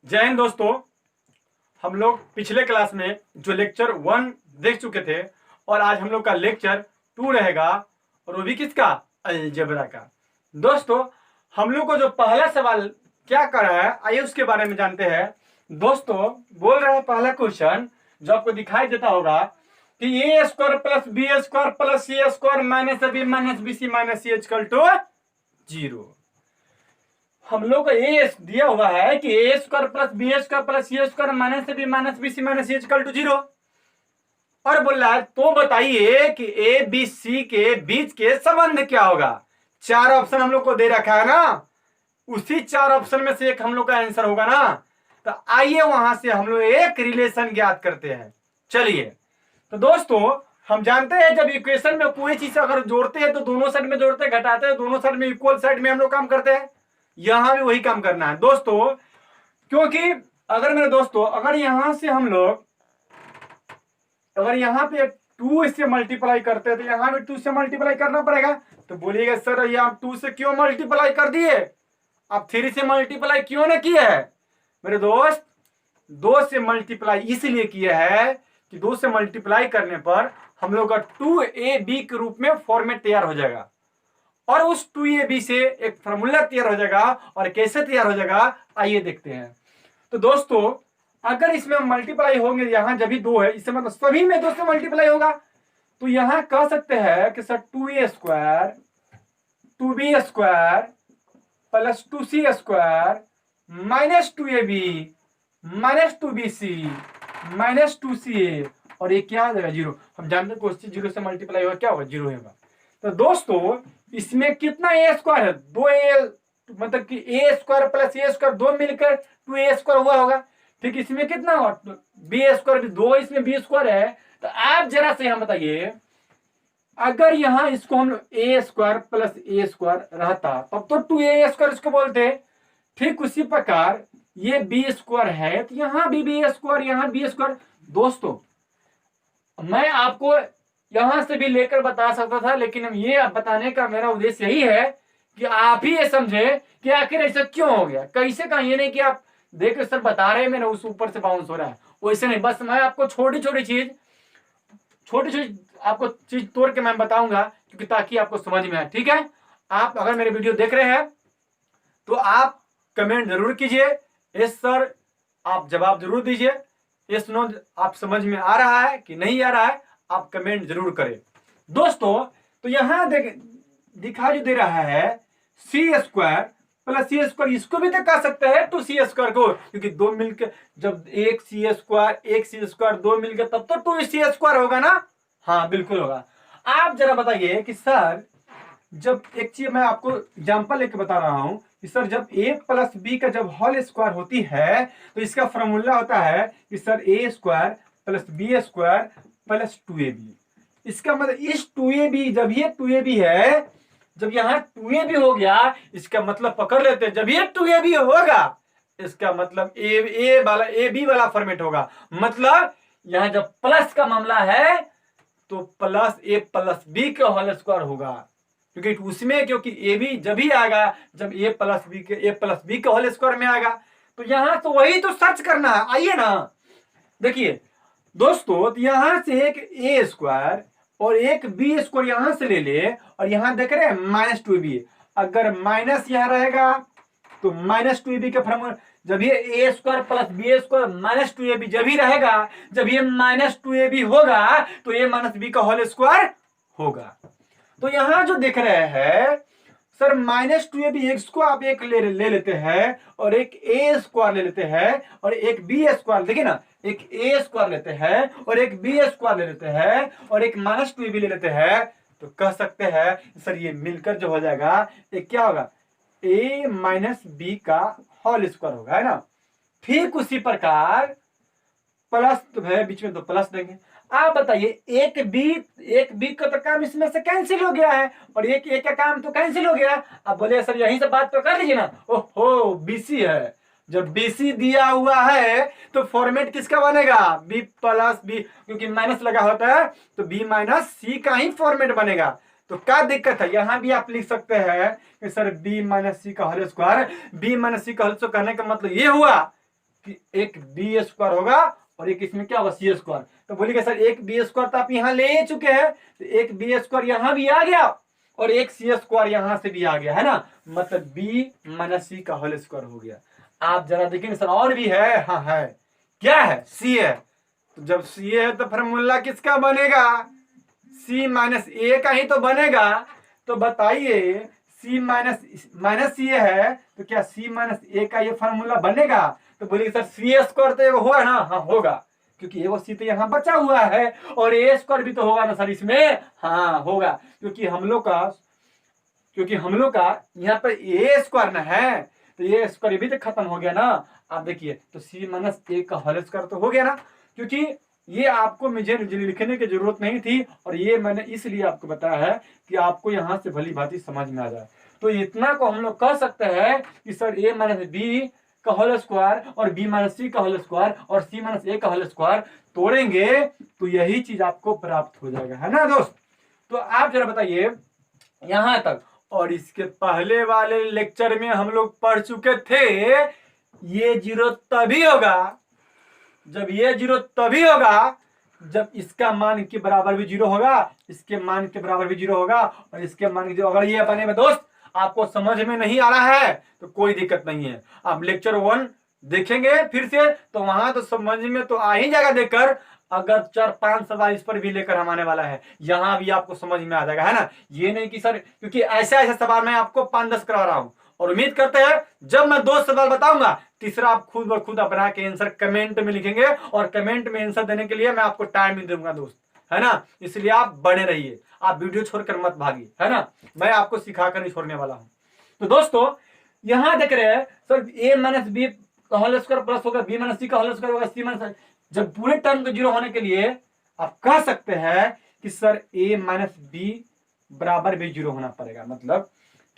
जय हिंद दोस्तों। हम लोग पिछले क्लास में जो लेक्चर 1 देख चुके थे और आज हम लोग का लेक्चर 2 रहेगा और वो भी किसका, अलजेब्रा का। दोस्तों हम लोग को जो पहला सवाल क्या कर रहा है आइए उसके बारे में जानते हैं। दोस्तों बोल रहा है पहला क्वेश्चन जो आपको दिखाई देता होगा कि A square plus B square plus C square minus B minus B C minus C equal to 0। हम लोग को ए दिया हुआ है कि A square plus B square plus C square minus B minus B C minus equal to 0 और बोल रहा है तो बताइए कि ए बी सी के बीच के संबंध क्या होगा। चार ऑप्शन हम लोग को दे रखा है ना, उसी चार ऑप्शन में से एक हम लोग का आंसर होगा ना। तो आइए वहां से हम लोग एक रिलेशन ज्ञात करते हैं। चलिए तो दोस्तों हम जानते हैं जब इक्वेशन में कोई चीज अगर जोड़ते हैं तो दोनों साइड में जोड़ते हैं, घटाते हैं, दोनों साइड में इक्वल साइड में हम लोग काम करते हैं। यहां भी वही काम करना है दोस्तों, क्योंकि अगर मेरे दोस्तों अगर यहां से हम लोग अगर यहां पे 2 से मल्टीप्लाई करते हैं तो यहां भी 2 से मल्टीप्लाई करना पड़ेगा। तो बोलिएगा सर ये आप 2 से क्यों मल्टीप्लाई कर दिए, आप 3 से मल्टीप्लाई क्यों ना किए है। मेरे दोस्त 2 से मल्टीप्लाई इसलिए किया है कि 2 से मल्टीप्लाई करने पर हम लोग का 2ab के रूप में फॉर्मेट तैयार हो जाएगा और उस 2ab से एक फॉर्मूला तैयार हो जाएगा। और कैसे तैयार हो जाएगा आइए देखते हैं। तो दोस्तों अगर इसमें मल्टीप्लाई होंगे, यहां जब भी 2 है इससे मतलब सभी में 2 से मल्टीप्लाई होगा, तो यहां कह सकते हैं कि sir 2a square 2b square plus 2c square minus 2ab minus 2bc minus 2ca और ये क्या आ जाएगा 0। हम जानते हैं क्वेश्चन 0 से मल्टीप्लाई होगा क्या होगा 0 होगा। तो दोस्तों इसमें कितना ए स्क्वायर है, 2a मतलब कि A square plus A square 2 मिलकर 2a स्क्वायर हुआ होगा। ठीक इसमें कितना होगा बी स्क्वायर, 2 इसमें बी स्क्वायर है। तो आप जरा से यहां बताइए अगर यहां इसको हम ए स्क्वायर प्लस ए स्क्वायर रहता तब तो 2a स्क्वायर इसको बोलते। ठीक उसी प्रकार ये बी स्क्वायर है तो यहां भी बी स्क्वायर यहां बी स्क्वायर। दोस्तों मैं आपको यहां से भी लेकर बता सकता था, लेकिन ये बताने का मेरा उद्देश्य यही है कि आप ही ये समझे कि आखिर ऐसा क्यों हो गया। कैसे का ये नहीं कि आप देख सर बता रहे हैं मैंने उस ऊपर से बाउंस हो रहा है, वैसे नहीं। बस मैं आपको छोटी छोटी चीज आपको चीज तोड़ के मैं बताऊंगा क्योंकि ताकि आपको समझ में आए। ठीक है, आप अगर मेरे वीडियो देख रहे हैं तो आप कमेंट जरूर कीजिए यस सर, आप जवाब जरूर दीजिए यस नो, आप समझ में आ रहा है कि नहीं आ रहा है आप कमेंट जरूर करें। दोस्तों तो यहां दिखाई जो दे रहा है सी स्क्वायर प्लस सी स्क्वायर, इसको भी तो कह सकते हैं 2c स्क्वायर को, क्योंकि 2 मिलकर जब एक सी स्क्वायर 2 मिलकर तब तो 2c स्क्वायर होगा ना। हाँ बिल्कुल होगा। आप जरा बताइए कि सर जब एक चीज मैं आपको एग्जांपल लेके बता रहा हूं कि सर जब a प्लस बी का जब होल स्क्वायर होती है तो इसका फॉर्मूला होता है कि sir A square plus B square plus 2ab। इसका मतलब इस 2ab जब ये 2ab है, जब यहां 2ab हो गया इसका मतलब पकड़ लेते हैं जब ये 2ab होगा इसका मतलब ए बी वाला फॉर्मेट होगा। मतलब यहां जब प्लस का मामला है तो प्लस ए प्लस बी का होल स्क्वायर होगा, क्योंकि उसमें क्योंकि ए बी जब ही आएगा जब ए प्लस बी का होल स्क्वायर में आएगा। तो यहां तो वही तो सर्च करना है। आइए ना देखिए दोस्तों, तो यहां से एक ए स्क्वायर और एक बी स्क्वायर यहां से ले ले और यहां देख रहे हैं माइनस 2ab। अगर माइनस यहां रहेगा तो माइनस 2ab का फॉर्मूला जब ये A square plus B square minus 2ab जब ही रहेगा, जब ये माइनस 2ab होगा तो ए माइनस बी का होल स्क्वायर होगा। तो यहां जो देख रहे हैं सर माइनस 2ab एक्स को आप एक ले लेते हैं और एक ए स्क्वायर ले लेते हैं और एक बी स्क्वायर, देखिए ना एक ए स्क्वायर लेते हैं और एक बी स्क्वायर ले लेते हैं और एक माइनस 2ab ले लेते हैं, तो कह सकते हैं सर ये मिलकर जो हो जाएगा एक क्या होगा ए माइनस बी का होल स्क्वायर होगा, है ना। ठीक उसी प्रकार प्लस तो है बीच में तो प्लस देंगे। आप बताइए एक बी का तो काम इसमें से कैंसिल हो गया है और एक ए का काम तो कैंसिल हो गया। अब बोले सर यहीं से बात तो कर लीजिए ना। ओहो बीसी है, जब बीसी दिया हुआ है तो फॉर्मेट किसका बनेगा बी प्लस बी, क्योंकि माइनस लगा होता है तो बी माइनस सी का ही फॉर्मेट बनेगा। तो क्या दिक्कत है, यहां भी आप लिख सकते हैं कि सर बी माइनस सी का होल स्क्वायर। बी माइनस सी का होल स्क्वायर कहने का मतलब ये हुआ कि एक बी स्क्वायर होगा और एक इसमें क्या होगा सी स्क्वायर। तो बोलिएगा सर एक बी स्क्वायर तो आप यहाँ ले चुके हैं, तो एक बी स्क्वायर यहाँ भी आ गया और एक सी स्क्वायर यहाँ से भी आ गया, है ना, मतलब बी माइनस सी का होल स्क्वायर हो गया। आप जरा देखेंगे सर और भी है, हाँ है, क्या है, सी है। तो जब सी है तो फॉर्मूला किसका बनेगा, सी माइनस ए का ही तो बनेगा। तो बताइए सी माइनस सी है तो क्या सी माइनस ए का ये फॉर्मूला बनेगा। तो बोलिए सर सी स्क्वायर तो होगा ना, हाँ होगा, क्योंकि वो सी तो यहाँ बचा हुआ है और ए स्क्वायर भी तो होगा ना सर इसमें, हाँ होगा, क्योंकि हम लोग का यहाँ पर ए स्क्वायर ना है, तो ये स्क्वायर भी तो खत्म हो गया ना। आप देखिए तो सी माइनस ए का होल स्क्वायर तो हो गया ना, क्योंकि ये आपको मुझे लिखने की जरूरत नहीं थी और ये मैंने इसलिए आपको बताया है कि आपको यहाँ से भली भांति समझ में आ जाए। तो इतना को हम लोग कह सकते हैं कि सर ए माइनस बी का होल स्क्वायर और बी माइनस सी का होल स्क्वायर और सी माइनस ए का होल स्क्वायर तोड़ेंगे तो यही चीज आपको प्राप्त हो जाएगा, है ना दोस्त। तो आप जरा बताइए यहां तक, और इसके पहले वाले लेक्चर में हम लोग पढ़ चुके थे ये जीरो तभी होगा जब ये जीरो तभी होगा जब इसका मान के बराबर भी जीरो होगा, इसके मान के बराबर भी जीरो होगा और इसके मान के जीरो। अगर ये बने में दोस्त आपको समझ में नहीं आ रहा है तो कोई दिक्कत नहीं है, आप लेक्चर 1 देखेंगे फिर से तो वहां तो समझ में तो आ ही जाएगा देखकर। अगर 4-5 सवाल इस पर भी लेकर हम आने वाला है, यहां भी आपको समझ में आ जाएगा, है ना। ये नहीं कि सर क्योंकि ऐसे ऐसे सवाल मैं आपको 5-10 करवा रहा हूं और उम्मीद करते हैं जब मैं 2 सवाल बताऊंगा तीसरा आप खुद ब खुद बना के आंसर कमेंट में लिखेंगे और कमेंट में आंसर देने के लिए मैं आपको टाइम भी दूंगा दोस्त, है ना। इसलिए आप बने रहिए, आप वीडियो छोड़कर मत भागिए, है ना, मैं आपको सिखाकर नहीं छोड़ने वाला हूं। तो दोस्तों यहां देख रहे हैं सर ए माइनस बी का होल स्क्वायर प्लस होगा बी माइनस सी का होल स्क्वायर होगा सी माइनस, जब पूरे टर्म को जीरो होने के लिए आप कह सकते हैं कि सर ए माइनस बी बराबर भी जीरो होना पड़ेगा, मतलब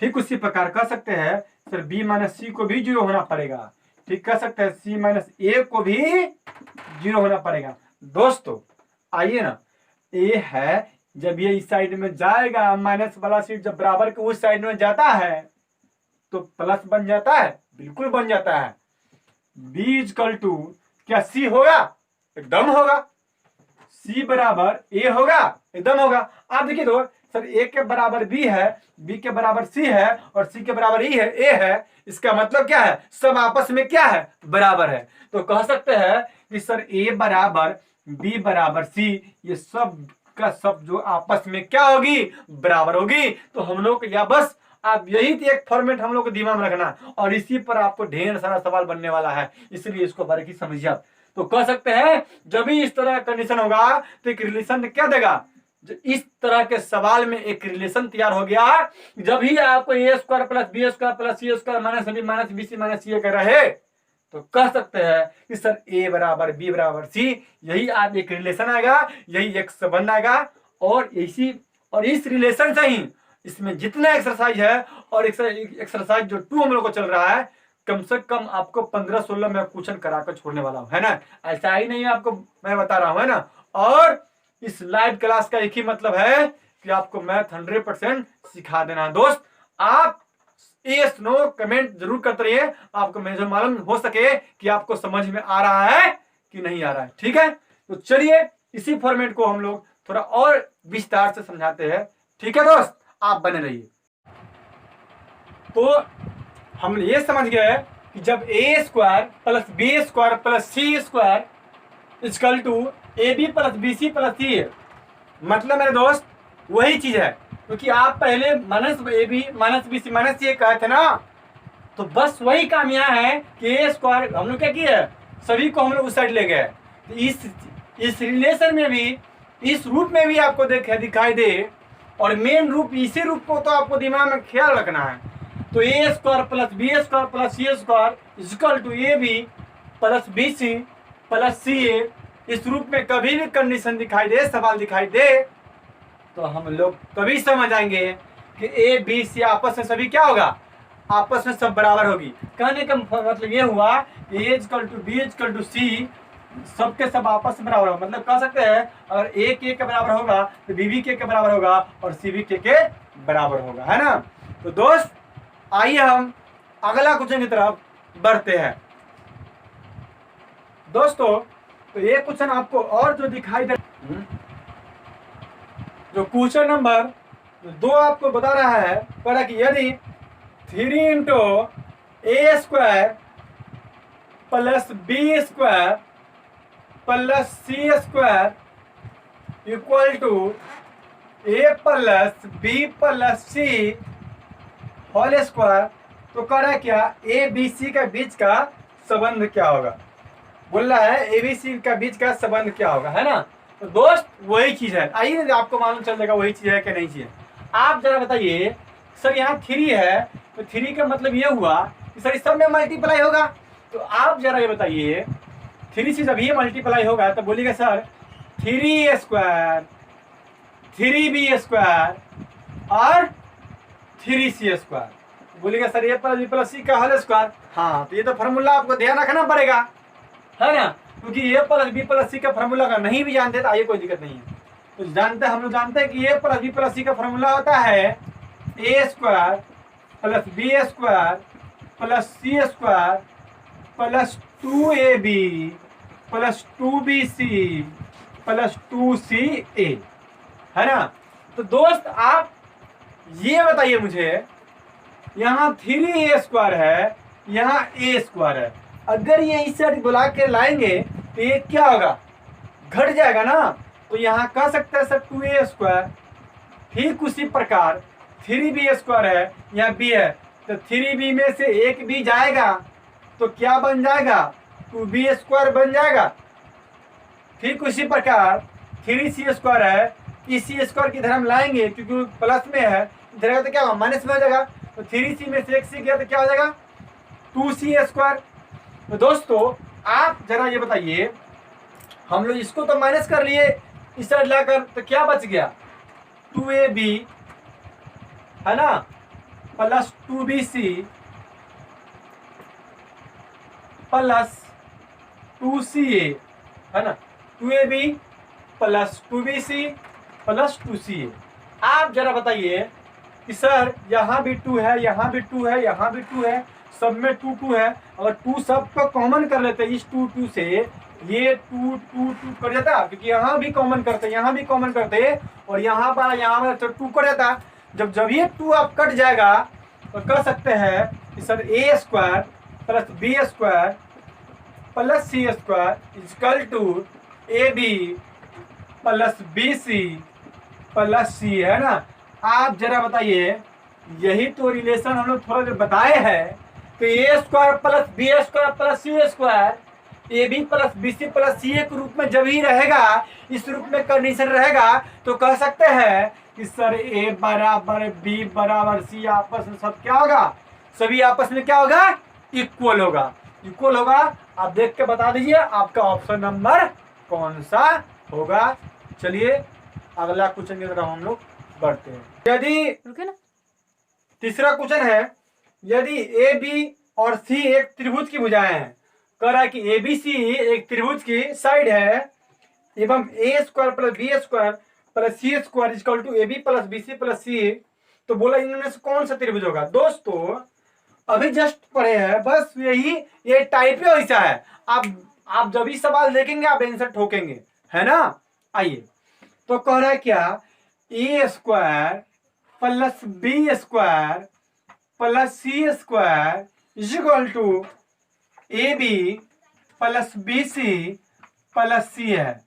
ठीक उसी प्रकार कह सकते हैं सर बी माइनस सी को भी जीरो होना पड़ेगा, ठीक कह सकते हैं सी माइनस ए को भी जीरो होना पड़ेगा। दोस्तों आइए ना, ए है जब ये इस साइड में जाएगा माइनस वाला सीट जब बराबर के उस साइड में जाता है तो प्लस बन जाता है, बिल्कुल बन जाता है। बी इक्वल टू क्या सी होगा, एकदम होगा, सी बराबर ए होगा, एकदम होगा। आप देखिए तो सर ए के बराबर बी है, बी के बराबर सी है और सी के बराबर ई है, ए है, इसका मतलब क्या है सब आपस में क्या है बराबर है। तो कह सकते हैं कि सर ए बराबर बी बराबर सी, ये सब का सब जो आपस में क्या होगी बराबर होगी। तो हम लोग या बस आप यही एक फॉर्मेट हम लोग को दिमाग में रखना और इसी पर आपको ढेर सारा सवाल बनने वाला है, इसलिए इसको बारीकी समझिए आप। तो कह सकते हैं जब भी इस तरह कंडीशन होगा तो एक रिलेशन क्या देगा, इस तरह के सवाल में एक रिलेशन तैयार हो गया जब ही आपको A square plus B square plus C square minus B C minus C कर रहे तो कह सकते हैं कि सर ए बराबर बी बराबर सी, यही आप एक रिलेशन आएगा, यही एक संबंध आएगा। और इस रिलेशन से ही इसमें जितना एक्सरसाइज है और एक्सरसाइज जो 2 हम लोग को चल रहा है कम से कम आपको 15-16 में क्वेश्चन कराकर छोड़ने वाला हूं, है ना। ऐसा ही नहीं आपको मैं बता रहा हूं, है ना। और इस लाइव क्लास का एक ही मतलब है कि आपको मैथ 100% सिखा देना है दोस्त। आप यस नो कमेंट जरूर करते रहिए, आपको मुझे मालूम हो सके कि आपको समझ में आ रहा है कि नहीं आ रहा है, ठीक है। तो चलिए इसी फॉर्मेट को हम लोग थोड़ा और विस्तार से समझाते हैं, ठीक है दोस्त, आप बने रहिए। तो हम ये समझ गए कि जब A square plus B square plus C square equal to A B plus B C plus C है, मतलब मेरे दोस्त वही चीज है, क्योंकि आप पहले minus A B minus B C minus C कहे थे ना, तो बस वही काम यहाँ है कि ए स्क्वायर हम लोग क्या किए सभी को हम लोग उस साइड ले गए। तो इस रिलेशन में भी इस रूप में भी आपको दिखाई दे और मेन रूप इसी रूप को तो आपको दिमाग में ख्याल रखना है। तो A square plus B square plus C square equal to A B plus B C plus C A, इस रूप में कभी भी कंडीशन दिखाई दे, सवाल दिखाई दे तो हम लोग कभी समझ आएंगे कि ए बी सी आपस में सभी क्या होगा, आपस में सब बराबर होगी। कहने का मतलब ये हुआ कि A equal to B equal to C सबके सब आपस में बराबर होगा, मतलब कह सकते हैं अगर ए के बराबर होगा तो बी के बराबर होगा और सी बी के बराबर होगा, है ना। तो दोस्त आइए हम अगला क्वेश्चन की तरफ बढ़ते हैं। दोस्तों तो ये क्वेश्चन आपको और जो दिखाई दे, जो क्वेश्चन नंबर 2 आपको बता रहा है, कह रहा कि यदि 3 into A square plus B square plus C square equal to A plus B plus C whole square, तो कह रहा है क्या ए बी सी के बीच का संबंध क्या होगा। बोल रहा है ए बी सी का बीच का संबंध क्या होगा, है ना। तो दोस्त वही चीज है, आइए आपको मालूम चल जाएगा वही चीज है कि नहीं चीज है। आप जरा बताइए सर, यहाँ 3 है तो 3 का मतलब ये हुआ कि सर इस सब में मल्टीप्लाई होगा। तो आप जरा ये बताइए 3 से जब ये मल्टीप्लाई होगा तो बोलिएगा सर 3 स्क्वायर 3b स्क्वायर और 3c स्क्वायर। बोलिएगा सर ए प्लस बी प्लस सी का होल स्क्वायर। हाँ, तो ये तो फार्मूला आपको ध्यान रखना पड़ेगा, है ना, क्योंकि ए प्लस बी प्लस सी का फार्मूला अगर नहीं भी जानते तो आइए कोई दिक्कत नहीं है। तो जानते हम लोग जानते हैं कि A plus B plus C का फार्मूला होता है A square plus B square plus C square plus 2ab plus 2bc plus 2ca, है ना। तो दोस्त आप ये बताइए मुझे, यहाँ 3a स्क्वायर है, यहाँ a स्क्वायर है, अगर ये इस साइड बुला के लाएंगे तो ये क्या होगा, घट जाएगा ना। तो यहाँ कह सकते हैं सर 2a स्क्वायर। ठीक उसी प्रकार 3b स्क्वायर है, यहाँ b है, तो 3b में से एक b जाएगा तो क्या बन जाएगा, 2b स्क्वायर बन जाएगा। ठीक उसी प्रकार 3c स्क्वायर है, इस c स्क्वायर की इधर हम लाएंगे क्योंकि प्लस में है, इधर तो क्या होगा माइनस में हो जाएगा। तो 3c में से एक c गया तो क्या हो जाएगा 2c स्क्वायर। तो दोस्तों आप जरा ये बताइए, हम लोग इसको तो माइनस कर लिए इस साइड लाकर, तो क्या बच गया 2ab, है ना, प्लस 2bc प्लस 2ca, है ना, 2ab plus 2bc plus 2ca। आप जरा बताइए कि सर यहाँ भी 2 है, यहाँ भी 2 है, यहाँ भी 2 है, सब में 2 2 है। अगर 2 सबको कॉमन कर लेते इस 2 2 से, ये 2 2 2 कर जाता, क्योंकि यहाँ भी कॉमन करते, यहाँ भी कॉमन करते, और यहाँ पर तो 2 कर जाता। जब ये 2 आप कट जाएगा तो कह सकते हैं कि sir A square plus B square plus C square equal to A B plus B C plus C, है ना। आप जरा बताइए, यही तो रिलेशन हम लोग थोड़ा देर बताए हैं कि A square plus B square plus C square A B plus B C plus C के रूप में जब ही रहेगा, इस रूप में कंडीशन रहेगा, तो कह सकते हैं कि सर ए बराबर बी बराबर सी, आपस में सब क्या होगा, सभी आपस में क्या होगा, इक्वल होगा। इक्वल होगा, आप देख के बता दीजिए आपका ऑप्शन नंबर कौन सा होगा। चलिए अगला क्वेश्चन की तरफ हम लोग बढ़ते हैं। यदि तीसरा क्वेश्चन है, यदि ए बी और सी एक त्रिभुज की भुजाएं हैं, कह रहा है कि ए बी सी एक त्रिभुज की साइड है एवं A square plus B square plus C square equal to A B plus B C plus C, तो बोला इनमें से कौन सा त्रिभुज होगा। दोस्तों अभी जस्ट पढ़े हैं, बस यही ये टाइप ही वैसा है। आप जब भी सवाल देखेंगे आप आंसर ठोकेंगे, है ना। आइए, तो कह रहा है क्या, A square plus B square plus C square equal to A B plus B C plus C है।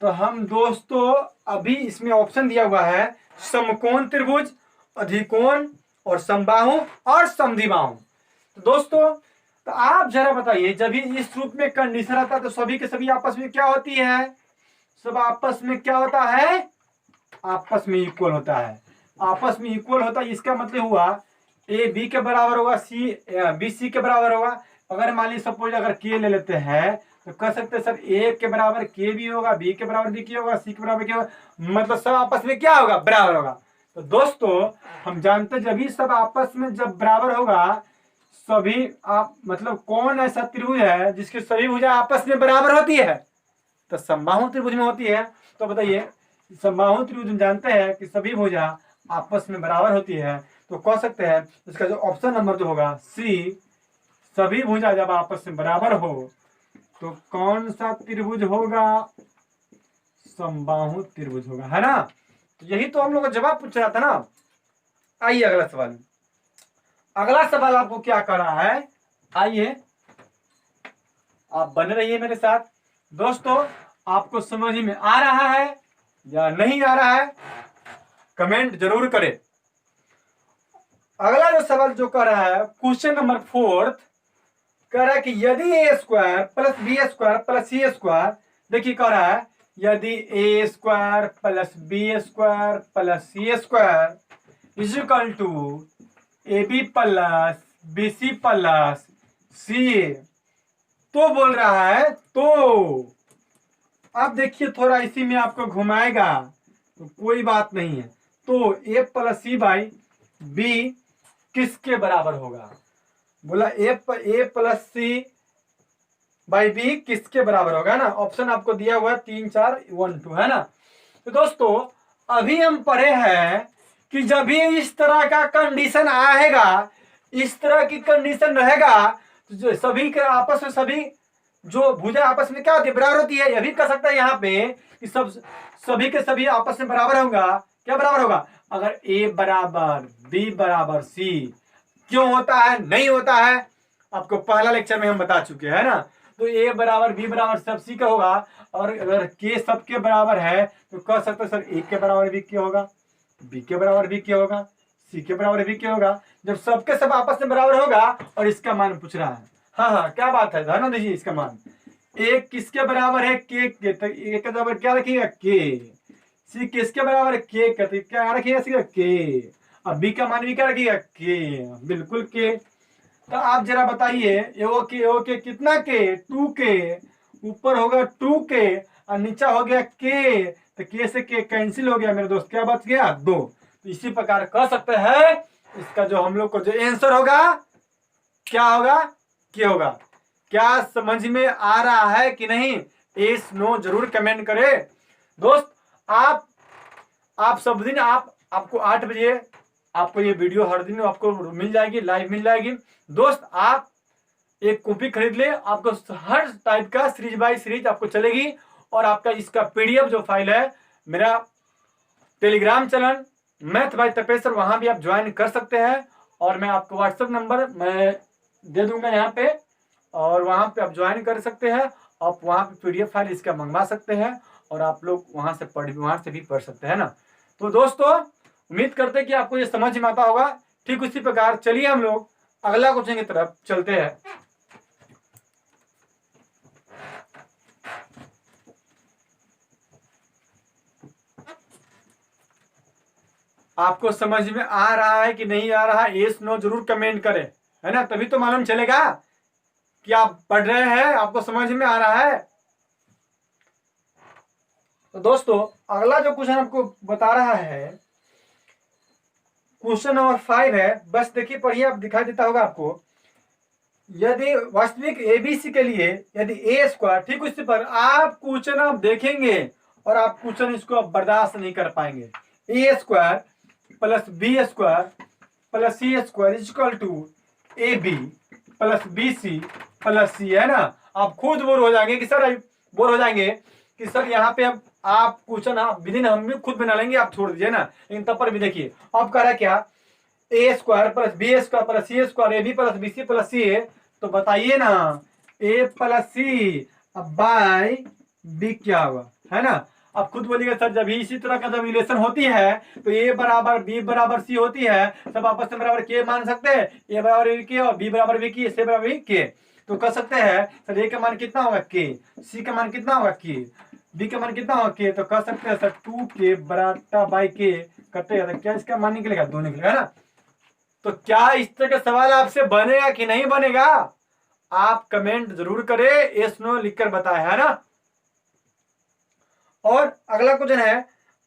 तो हम दोस्तों अभी इसमें ऑप्शन दिया हुआ है समकोण त्रिभुज, अधिकोण और समबाहु और समद्विबाहु। तो दोस्तों तो आप जरा बताइए, जब भी इस रूप में कंडीशन आता है तो सभी के सभी आपस में क्या होती है, सब आपस में क्या होता है, आपस में इक्वल होता है। आपस में इक्वल होता है, इसका मतलब हुआ ए बी के बराबर होगा, सी बी सी के बराबर होगा। अगर मान लीजिए सपोज अगर के ले लेते हैं तो कह सकते हैं सर ए के बराबर के भी होगा, बी के बराबर बी के होगा, सी के बराबर के होगा, मतलब सब आपस में क्या होगा, बराबर होगा। तो दोस्तों हम जानते हैं जब भी सब आपस में जब बराबर होगा, सभी आप मतलब कौन ऐसा त्रिभुज है जिसकी सभी भुजा आपस में बराबर होती है, तो समबाहु त्रिभुज में होती है। तो बताइए समबाहु त्रिभुज जानते हैं कि सभी भुजा आपस में बराबर होती है, तो कह सकते हैं इसका जो ऑप्शन नंबर जो होगा सी, सभी भुजा जब आपस में बराबर हो तो कौन सा त्रिभुज होगा? समबाहु त्रिभुज होगा, है ना। तो यही तो हम लोग का जवाब पूछ रहा था ना। आइए अगला सवाल। अगला सवाल आपको क्या कर रहा है, आइए आप बने रहिए मेरे साथ। दोस्तों आपको समझ में आ रहा है या नहीं आ रहा है, कमेंट जरूर करें। अगला जो सवाल जो कर रहा है, क्वेश्चन नंबर 4 कह रहा है कि यदि A square plus B square plus C square, देखिए कह रहा है यदि A square plus B square plus C square is equal to A B plus B C plus C A, तो बोल रहा है तो। अब देखिए थोड़ा इसी में आपको घुमाएगा तो कोई बात नहीं है। तो A plus C by B किसके बराबर होगा? बोला ए प्लस सी बाई बी किसके बराबर होगा ना। ऑप्शन आपको दिया हुआ है 3 4 1 2, है ना। तो दोस्तों अभी हम पढ़े हैं कि जब भी इस तरह का कंडीशन आएगा, इस तरह की कंडीशन रहेगा, तो जो सभी के आपस में सभी जो भुजा आपस में क्या होती है, बराबर होती है। यह भी कह सकता है यहाँ पे कि सभी के सभी आपस में बराबर होगा। क्या बराबर होगा? अगर ए बराबर बी बराबर सी, क्यों होता है, नहीं होता है, आपको पहला लेक्चर में हम बता चुके हैं ना। तो ए बराबर बी बराबर सब सी का होगा, और अगर के सबके बराबर है तो कह सकते हैं सर ए के बराबर भी क्या होगा, बी के बराबर भी क्या होगा, सी के बराबर भी क्या होगा। जब सबके सब आपस में बराबर होगा और इसका मान पूछ रहा है, हाँ हाँ क्या बात है, ध्यान ना दीजिए। इसका मान ए किसके बराबर है, के, तो ए के बराबर क्या रखिएगा, के। सी किसके बराबर है, के, तो क्या रखिएगा, के। अब बी का मान भी क्या रखिएगा, के, बिल्कुल के। तो आप जरा बताइए, ओके कितना के, 2 के, ऊपर होगा 2 के और नीचा हो गया के, तो के से के कैंसिल हो गया मेरे दोस्त, क्या बच गया, 2। तो इसी प्रकार कह सकते हैं इसका जो हम लोग को जो आंसर होगा क्या होगा, क्या होगा। क्या समझ में आ रहा है कि नहीं? यस नो जरूर कमेंट करें। दोस्त आप सब दिन आपको 8 बजे आपको ये वीडियो हर दिन आपको मिल जाएगी, लाइव मिल जाएगी। दोस्त आप एक कॉपी खरीद ले, आपको हर टाइप का सीरीज बाय सीरीज आपको चलेगी। और आपका इसका पीडीएफ जो फाइल है, मेरा Telegram channel math bye Tapeshwar, वहां भी आप ज्वाइन कर सकते हैं। और मैं आपको व्हाट्सएप नंबर मैं दे दूंगा यहाँ पे, और वहां पे आप ज्वाइन कर सकते हैं। आप वहां पे पीडीएफ फाइल इसका मंगवा सकते हैं, और आप लोग वहां से भी पढ़ सकते हैं ना। तो दोस्तों उम्मीद करते हैं कि आपको ये समझ में आता होगा। ठीक उसी प्रकार चलिए हम लोग अगला क्वेश्चन की तरफ चलते हैं। आपको समझ में आ रहा है कि नहीं आ रहा है, यस नो जरूर कमेंट करें, है ना, तभी तो मालूम चलेगा कि आप पढ़ रहे हैं, आपको समझ में आ रहा है। तो दोस्तों अगला जो क्वेश्चन आपको बता रहा है, क्वेश्चन नंबर 5 है। बस देखिए पढ़िए, आप दिखाई देता होगा आपको। यदि वास्तविक एबीसी के लिए यदि ए स्क्वायर, ठीक उसी पर आप क्वेश्चन आप देखेंगे और आप क्वेश्चन इसको आप बर्दाश्त नहीं कर पाएंगे। A square plus B square plus C square is equal to A B plus B C plus C, है ना। आप खुद बोर हो जाएंगे कि सर, बोर हो जाएंगे कि सर यहाँ पे अब आप क्वेश्चन आप विदिन हम भी खुद बना लेंगे, आप छोड़ दीजिए ना। लेकिन तब पर भी देखिए अब कह रहा है क्या, A square plus B square plus C square A B plus B C plus C A. तो बताइए ना, ए प्लस सी अब बाय बी क्या होगा, है ना। अब खुद बोलिएगा सर जब इसी तरह का जब रिलेशन होती है तो ए बराबर बी बराबर सी होती है, सब आपस में बराबर के मान सकते हैं, ए बराबर के और बी बराबर बी की, सी बराबर के। तो कह सकते हैं सर ए का मान कितना होगा, के, सी का मान कितना होगा, के, बी का मान कितना होगा, के। तो कह सकते हैं सर 2 के बराबर बाई के कटेगा, तो क्या इसका मान निकलेगा, 2 निकलेगा ना। तो क्या इस तरह का सवाल आपसे बनेगा कि नहीं बनेगा? आप कमेंट जरूर करें, यस नो लिखकर बताएं, है ना। और अगला क्वेश्चन है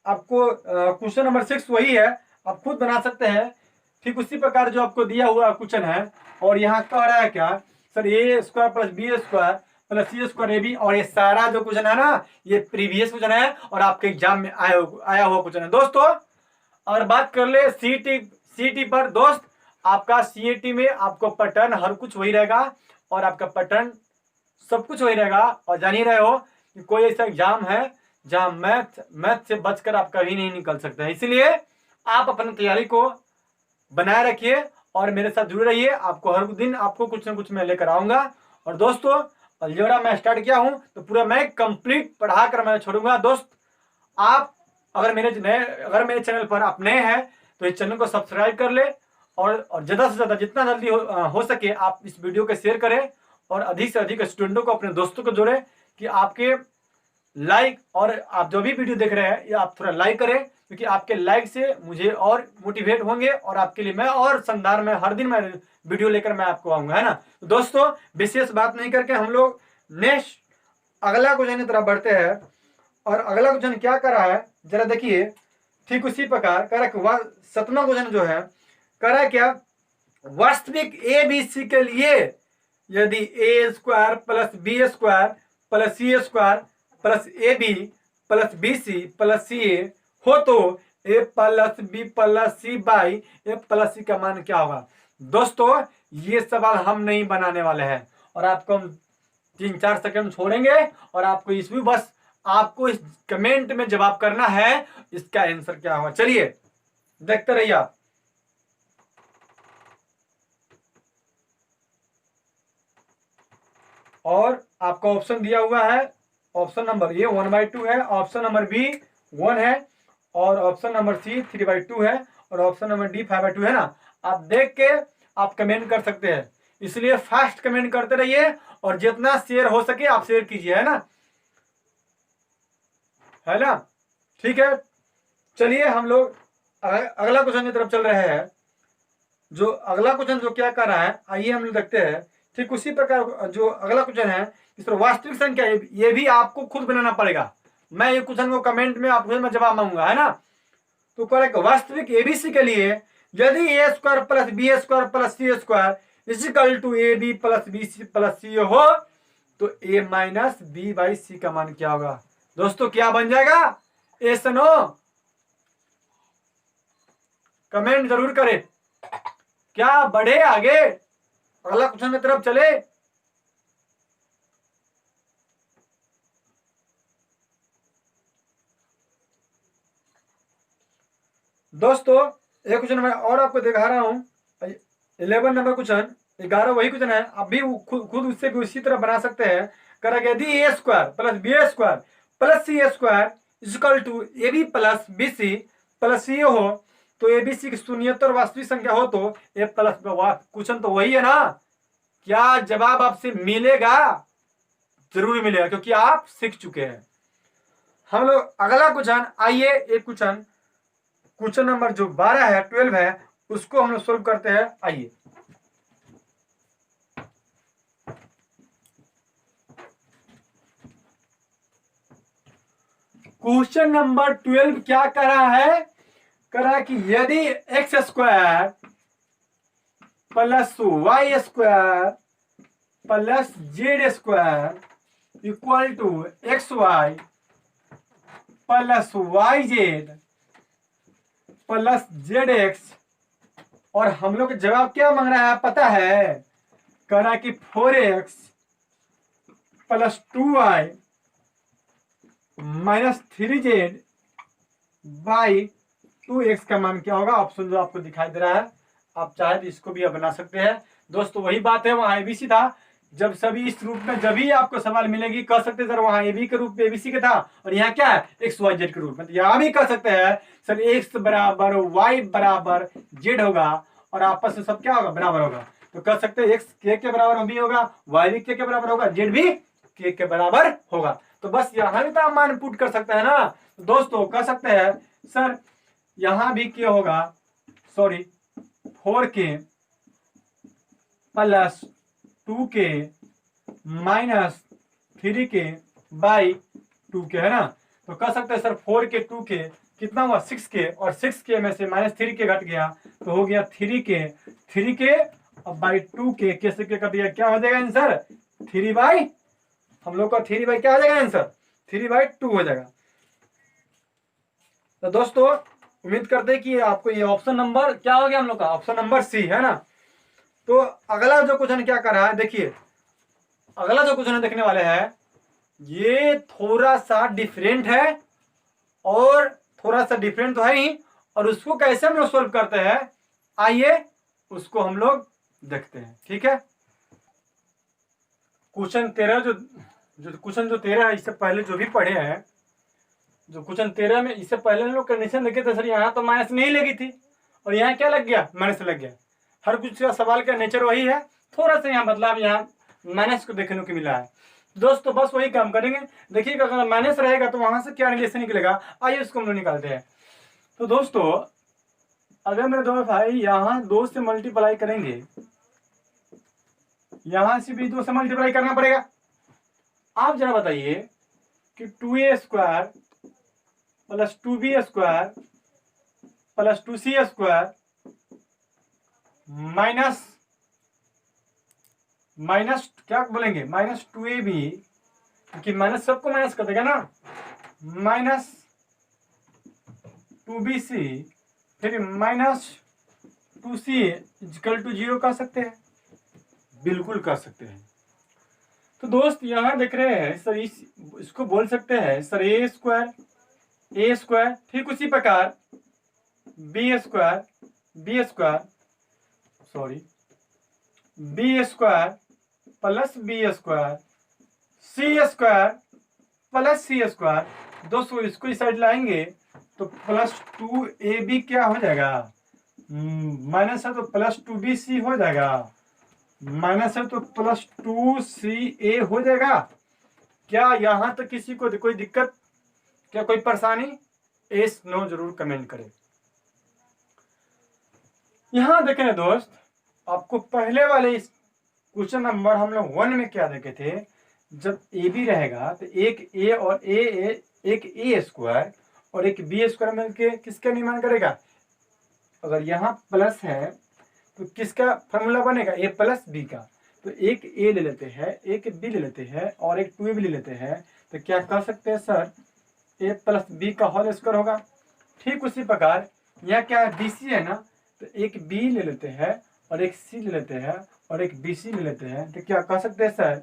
आपको, क्वेश्चन नंबर 6 वही है, आप खुद बना सकते हैं ठीक उसी प्रकार जो आपको दिया हुआ क्वेश्चन है। और यहाँ कह रहा है क्या, sir A square plus B square plus C square A B. और ये सारा जो क्वेश्चन है ना, ये प्रीवियस क्वेश्चन है और आपके एग्जाम में आया हुआ क्वेश्चन है। दोस्तों और बात कर ले सीटी पर, दोस्त आपका सीईटी में आपको पैटर्न हर कुछ वही रहेगा, और आपका पैटर्न सब कुछ वही रहेगा। और जान ही रहे हो कि कोई ऐसा एग्जाम है जहां मैथ से बचकर आप कभी नहीं निकल सकते हैं। इसीलिए आप अपनी तैयारी को बनाए रखिए और मेरे साथ जुड़े रहिए। आपको हर दिन आपको कुछ ना कुछ मैं लेकर आऊंगा। और दोस्तों, अलजेब्रा मैं स्टार्ट किया हूं तो पूरा मैं कंप्लीट पढ़ा कर मैं छोड़ूंगा। दोस्त, आप अगर मेरे चैनल पर आप नए हैं तो इस चैनल को सब्सक्राइब कर ले और ज़्यादा से ज़्यादा जितना जल्दी हो सके आप इस वीडियो को शेयर करें और अधिक से अधिक स्टूडेंटों को, अपने दोस्तों को जोड़ें कि आपके लाइक, और आप जो भी वीडियो देख रहे हैं ये आप थोड़ा लाइक करें, क्योंकि आपके लाइक से मुझे और मोटिवेट होंगे और आपके लिए मैं और शानदार में हर दिन मैं वीडियो लेकर मैं आपको आऊंगा, है ना। तो दोस्तों, विशेष बात नहीं करके हम लोग नेक्स्ट अगला क्वेश्चन की तरफ बढ़ते हैं। और अगला क्वेश्चन क्या कर रहा है जरा देखिए। ठीक उसी प्रकार कह रहा है 7वां क्वेश्चन जो है कह रहा है क्या, वास्तविक ए बी सी के लिए यदि A square plus B square plus C square plus A B plus B C plus C A हो तो A plus B plus C by A plus C का मान क्या होगा। दोस्तों, ये सवाल हम नहीं बनाने वाले हैं और आपको हम 3-4 सेकंड छोड़ेंगे और आपको इसमें बस आपको इस कमेंट में जवाब करना है इसका आंसर क्या होगा। चलिए देखते रहिए आप। और आपका ऑप्शन दिया हुआ है, ऑप्शन नंबर ए 1/2 है, ऑप्शन नंबर बी 1 है, और ऑप्शन नंबर सी 3/2 है, और ऑप्शन नंबर डी 5/2 है ना। आप देख के आप कमेंट कर सकते हैं, इसलिए फास्ट कमेंट करते रहिए और जितना शेयर हो सके आप शेयर कीजिए, है ना, है ना। ठीक है, चलिए हम लोग अगला क्वेश्चन की तरफ चल रहे हैं। जो अगला क्वेश्चन जो क्या कर रहा है आइए हम लोग देखते हैं। ठीक उसी प्रकार जो अगला क्वेश्चन है इस पर वास्तविक संख्या ये भी आपको खुद बनाना पड़ेगा। मैं ये क्वेश्चन को कमेंट में आपको मैं जवाब मांगूंगा, है ना। तो करेक्ट, वास्तविक एबीसी के लिए यदि A square plus B square plus C square equal to A B plus B C plus C हो तो A minus B by C का मान क्या होगा। दोस्तों, क्या बन जाएगा, एस नो, कमेंट जरूर करें। क्या बढ़े आगे, अगला क्वेश्चन की तरफ चले। दोस्तों, एक क्वेश्चन मैं और आपको दिखा रहा हूं, 11 नंबर क्वेश्चन, 11 वही क्वेश्चन है। आप भी खुद उससे भी उसी तरह बना सकते हैं। करेंगे यदि A square plus B square plus C square equal to A B plus B C plus C हो तो ए बी सी की शून्यतर वास्तविक संख्या हो तो ए प्लस, क्वेश्चन तो वही है ना। क्या जवाब आपसे मिलेगा, जरूर मिलेगा, क्योंकि आप सीख चुके हैं। हम लोग अगला क्वेश्चन, आइए एक क्वेश्चन नंबर जो 12 है 12 है उसको हम लोग सोल्व करते हैं। आइए क्वेश्चन नंबर 12 क्या कर रहा है, कह रहा है कि यदि X square plus Y square plus Z square equal to X Y plus Y Z plus Z X, और हम लोग जवाब क्या मांग रहा है पता है, कह रहा है कि 4x plus 2y minus 3z by 2x का मान क्या होगा। ऑप्शन जो आपको दिखाई दे रहा है, आप चाहे तो इसको भी आप बना सकते हैं। दोस्तों, वही बात है, वहां एबीसी था, जब सभी इस रूप में जब भी आपको सवाल मिलेगी कह सकते हैं सर वहां ए बी के रूप में एबीसी का था और यहाँ क्या है एक्स वाई जेड के रूप में। तो यहाँ भी कह सकते हैं सर एक्स बराबर वाई बराबर जेड होगा और आपस में सब क्या होगा, बराबर होगा। तो कह सकते हैं एक्स के बराबर भी होगा, वाई भी के बराबर होगा, जेड भी के बराबर होगा। तो बस यहाँ भी तो आप मान पुट कर सकते हैं ना। तो दोस्तों कह सकते हैं सर यहाँ भी क्या होगा, sorry 4k plus 2k minus 3k by 2k, है ना। तो कह सकते हैं सर 4k 2k कितना हुआ 6k, और 6k में से माइनस 3k घट गया तो हो गया 3k और बाई 2k कैसे क्या कर दिया, क्या हो जाएगा आंसर 3 बाई, हम लोग का 3 बाई क्या हो जाएगा आंसर 3/2 हो जाएगा। तो दोस्तों उम्मीद करते हैं कि आपको ये ऑप्शन नंबर क्या हो गया, हम लोग का ऑप्शन नंबर सी, है ना। तो अगला जो क्वेश्चन क्या कर रहा है देखिए, अगला जो क्वेश्चन देखने वाले हैं ये थोड़ा सा डिफरेंट है, और थोड़ा सा डिफरेंट तो है ही, और उसको कैसे हम लोग सोल्व करते हैं आइए उसको हम लोग देखते हैं। ठीक है, क्वेश्चन 13 जो 13 है, इससे पहले जो भी पढ़े हैं, जो क्वेश्चन 13 में इससे पहले हम लोग कंडीशन देखे थे सर, यहाँ तो माइनस नहीं लगी थी और यहाँ क्या लग गया, माइनस लग गया। हर कुछ का सवाल का नेचर वही है, थोड़ा सा यहाँ बदलाव यहाँ माइनस को देखने को मिला है। दोस्तों बस वही काम करेंगे। देखिएगा अगर माइनस रहेगा तो वहां से क्या रिलेशन निकलेगा, आइए उसको हम लोग निकालते हैं। तो दोस्तों अगर मेरे दोनों भाई यहाँ 2 से मल्टीप्लाई करेंगे, यहां से भी 2 से मल्टीप्लाई करना पड़ेगा। आप जरा बताइए कि 2a² plus 2b² plus 2c² minus क्या बोलेंगे, माइनस 2ab, क्योंकि माइनस सबको माइनस कर देगा ना, माइनस 2bc, फिर माइनस 2c इक्वल टू 0 कर सकते हैं, बिल्कुल कर सकते हैं। तो दोस्त यहां देख रहे हैं सर, इसको बोल सकते हैं सर a², ठीक उसी प्रकार b² plus b² c² plus c²। दोस्तों इसको इस साइड लाएंगे तो प्लस 2ab क्या हो जाएगा, माइनस है तो प्लस 2bc हो जाएगा, माइनस है तो प्लस 2ca हो जाएगा। क्या यहाँ तक किसी को कोई दिक्कत, क्या कोई परेशानी, एस नो जरूर कमेंट करें। यहां देखें दोस्त, आपको पहले वाले इस क्वेश्चन नंबर हम लोग 1 में क्या देखे थे, जब ए बी रहेगा तो एक ए और एक a² और एक b² मिलके किसका निर्माण करेगा। अगर यहाँ प्लस है तो किसका फॉर्मूला बनेगा, a प्लस b का। तो एक a ले लेते हैं, एक b ले लेते हैं और एक 2ab ले लेते हैं, तो क्या कर सकते हैं सर, a प्लस b का होल स्क्वायर होगा। ठीक उसी प्रकार यहाँ क्या है, bc है ना, तो एक b ले लेते हैं और एक c ले लेते हैं और एक bc ले लेते हैं, तो क्या कह सकते हैं सर,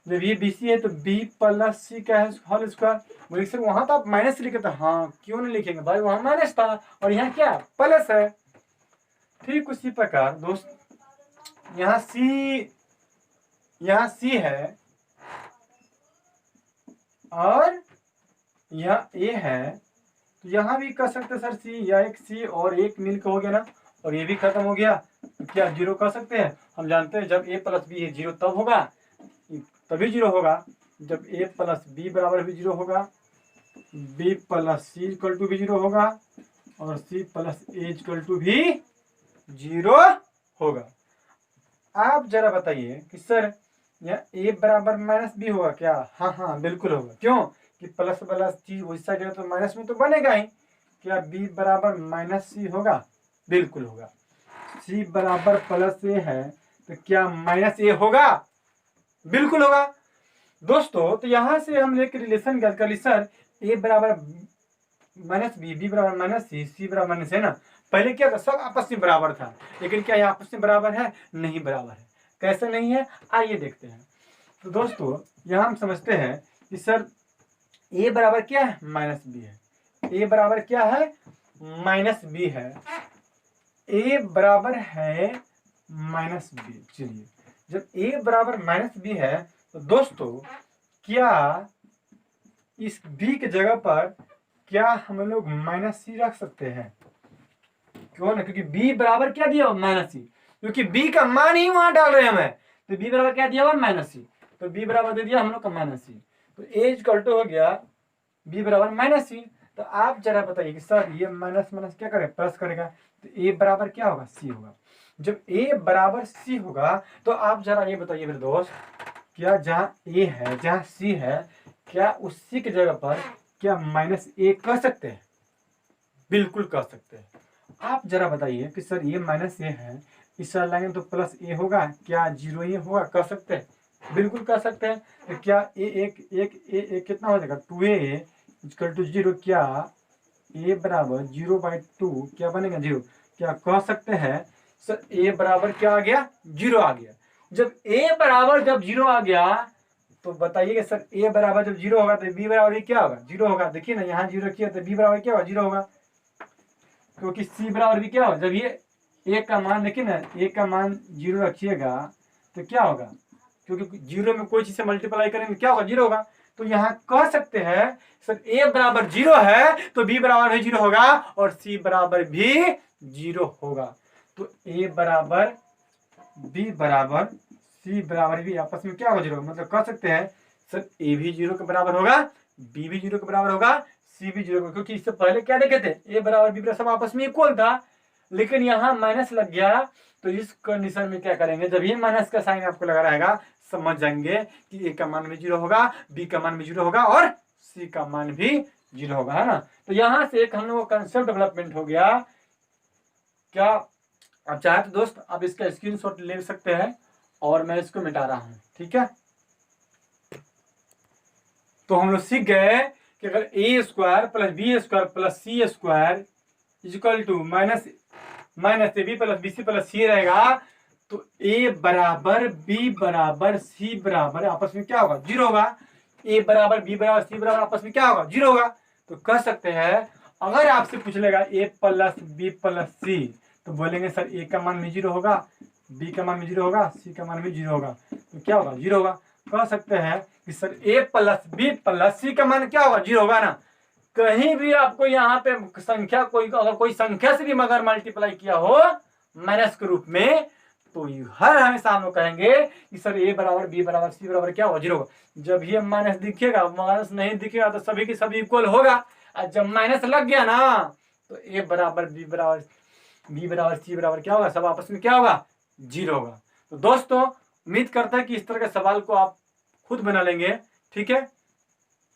जब ये bc है तो b प्लस c का है होल स्क्वायर। बोले सर वहां तो आप माइनस लिखे थे, हाँ क्यों नहीं लिखेंगे भाई, वहां माइनस था और यहाँ क्या प्लस है। ठीक उसी प्रकार दोस्त यहाँ c है और यहाँ a है, तो यहाँ भी कर सकते सर c, या एक c और एक मिलकर हो गया ना, और ये भी खत्म हो गया, तो क्या 0 कर सकते हैं। हम जानते हैं जब a प्लस b है 0 तब होगा, तभी 0 होगा जब a प्लस b बराबर भी 0 होगा, b plus c equal to भी 0 होगा और c plus a equal to भी 0 होगा। आप जरा बताइए कि सर यह a बराबर माइनस b होगा क्या, हाँ बिल्कुल होगा। क्यों कि प्लस प्लस चीज वैसा जगह तो माइनस में तो बनेगा ही। क्या b बराबर माइनस c होगा, बिल्कुल होगा। c बराबर प्लस a है तो क्या माइनस a होगा, बिल्कुल होगा। दोस्तों तो यहां से हम एक रिलेशन ज्ञात कर ली सर, a बराबर माइनस b बराबर माइनस c बराबर माइनस है ना। पहले क्या था, सब आपस में बराबर था, लेकिन क्या ये आपस में बराबर है, नहीं बराबर है। कैसे नहीं है, आइए देखते हैं। तो दोस्तों यहां हम समझते हैं कि सर a बराबर क्या है, माइनस b है, a बराबर क्या है, माइनस b है, a बराबर है माइनस b। चलिए जब a बराबर माइनस b है तो दोस्तों क्या इस b की जगह पर क्या हम लोग माइनस c रख सकते हैं, क्यों ना, क्योंकि b बराबर क्या दिया हुआ, माइनस c, क्योंकि b का मान ही वहां डाल रहे हैं हमें, तो b बराबर क्या दिया हुआ, माइनस c, तो b बराबर दे दिया हम लोग का माइनस c, तो a इक्वल टू हो गया b बराबर माइनस c। तो आप जरा बताइए कि सर ये माइनस माइनस क्या करेगा, प्लस करेगा, तो a बराबर क्या होगा, c होगा। जब a बराबर c होगा तो आप जरा ये बताइए मेरे दोस्त, क्या जहाँ a है जहाँ c है, क्या उसी की जगह पर क्या माइनस a कर सकते हैं, बिल्कुल कर सकते हैं। आप जरा बताइए कि सर ये माइनस a है, इस साइड लाएंगे तो प्लस a होगा, क्या 0 ही होगा, कर सकते हैं, बिल्कुल कर सकते हैं। तो क्या a कितना हो जाएगा, 2a इक्वल टू 0, क्या a बराबर 0/2 क्या बनेगा, 0। क्या कह सकते हैं सर a बराबर क्या आ गया, 0 आ गया। जब a बराबर जब 0 आ गया तो बताइए कि सर ए बराबर जब 0 होगा तो बी बराबर क्या होगा, 0 होगा। देखिए ना यहाँ 0 रखिए तो बी बराबर क्या होगा, 0 होगा। क्योंकि सी बराबर भी क्या होगा, जब ये ए का मान देखिए ना, ए का मान 0 रखिएगा तो क्या होगा, क्योंकि 0 में कोई चीज से मल्टीप्लाई करेंगे क्या होगा, 0 होगा। तो यहाँ कह सकते हैं सर ए बराबर 0 है तो बी बराबर भी 0 होगा और सी बराबर भी 0 होगा। तो ए बराबर बी बराबर सी बराबर भी आपस में क्या होगा, 0 होगा। मतलब कह सकते हैं सर ए भी 0 के बराबर होगा, बी भी 0 के बराबर होगा, सी भी 0, क्योंकि इससे पहले क्या देखे थे, ए बराबर बी बराबर सब आपस में इक्वल था। लेकिन यहाँ माइनस लग गया तो इस कंडीशन में क्या करेंगे, जब ये माइनस का साइन आपको लगा रहेगा समझ जाएंगे कि ए का मान भी 0 होगा, बी का मान भी 0 होगा और सी का मान भी 0 होगा, है ना। तो यहाँ से एक हम लोग का कंसेप्ट डेवलपमेंट हो गया। क्या आप चाहे तो दोस्त आप इसका स्क्रीनशॉट ले सकते हैं और मैं इसको मिटा रहा हूं, ठीक है। तो हम लोग सीख गए कि अगर A square plus B square plus C square equal to minus A B plus B C plus C रहेगा तो ए बराबर बी बराबर सी बराबर आपस में क्या होगा, 0 होगा। ए बराबर बी बराबर सी बराबर आपस में क्या होगा, 0 होगा। तो कह सकते हैं अगर आपसे पूछ लेगा ए प्लस बी प्लस सी तो बोलेंगे सर ए का मान भी 0 होगा, बी का मान भी 0 होगा, सी का मान भी 0 होगा। तो क्या होगा, 0 होगा। कह सकते हैं कि सर ए प्लस बी प्लस सी का मान क्या होगा, 0 होगा ना। कहीं भी आपको यहाँ पे संख्या अगर कोई संख्या से भी मगर मल्टीप्लाई किया हो माइनस के रूप में तो हर हमेशा हम लोग कहेंगे कि सर ए बराबर बी बराबर सी बराबर क्या होगा, 0 होगा। जब ये माइनस दिखेगा, माइनस नहीं दिखेगा तो सभी की सभी इक्वल होगा। और जब माइनस लग गया ना तो ए बराबर बी बराबर सी बराबर क्या होगा, सब आपस में क्या होगा, 0 होगा। तो दोस्तों उम्मीद करता है कि इस तरह के सवाल को आप खुद बना लेंगे, ठीक है।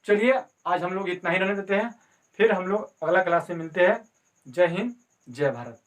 चलिए आज हम लोग इतना ही रहने देते हैं, फिर हम लोग अगला क्लास में मिलते हैं। जय हिंद, जय भारत।